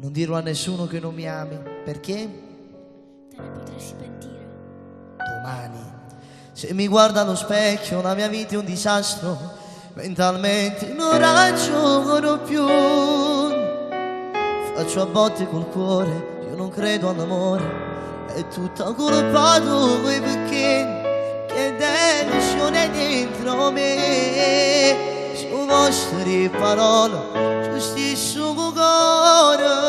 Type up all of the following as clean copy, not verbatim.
Non dirlo a nessuno che non mi ami, perché te ne potresti pentire. domani, se mi guardo allo specchio, la mia vita è un disastro. Mentalmente non ragiono più. Faccio a botte col cuore, io non credo all'amore. È tutta colpa tua perché che delusione dentro me. Su vostre parole, giusti su cuore.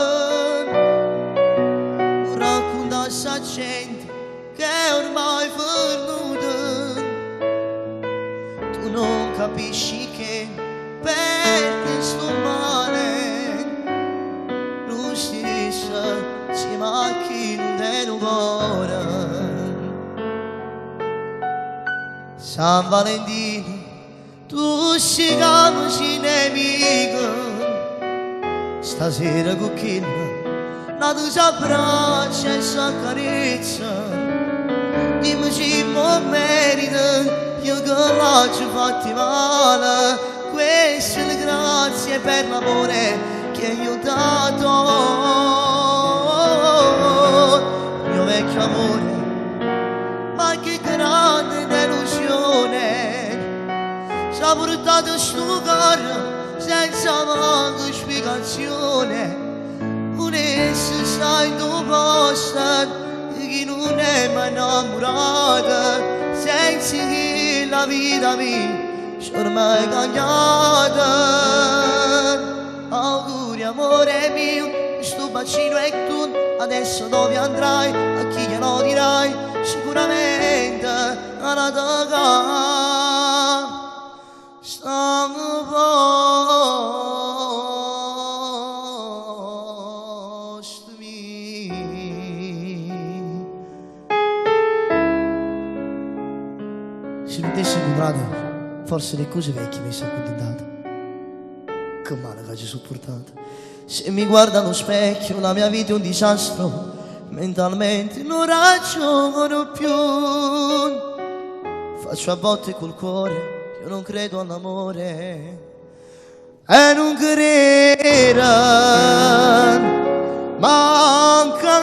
Racconta a sta gente che è ormai perduta. Tu non capisci che perché sto male. Lo stesso si macchina del cuore. San Valentino, tu si chiami nemico. Stasera con chi la tua s'abbraccia e s'accarezza. Dimmi se mi merita, io che l'ho fatti male. Queste le grazie per l'amore che io ho dato. Mio vecchio amore, ma che grande delusione. Ci ha portato sto cuore senza manco spiegazione. Volessi stare in tuo posto, chi non è mai innamorata, senza che la vita mia sia ormai cambiata. Auguri amore mio, questo bacino è tu, adesso dove andrai, a chi glielo dirai, sicuramente alla tua stanno posto mio. Se non avessi incontrato, forse le cose vecchie mi sono accontentato. Che male che ci ho sopportato. Se mi guardo allo specchio, la mia vita è un disastro. Mentalmente non ragiono più. Faccio a botte col cuore, io non credo all'amore. E non credo manca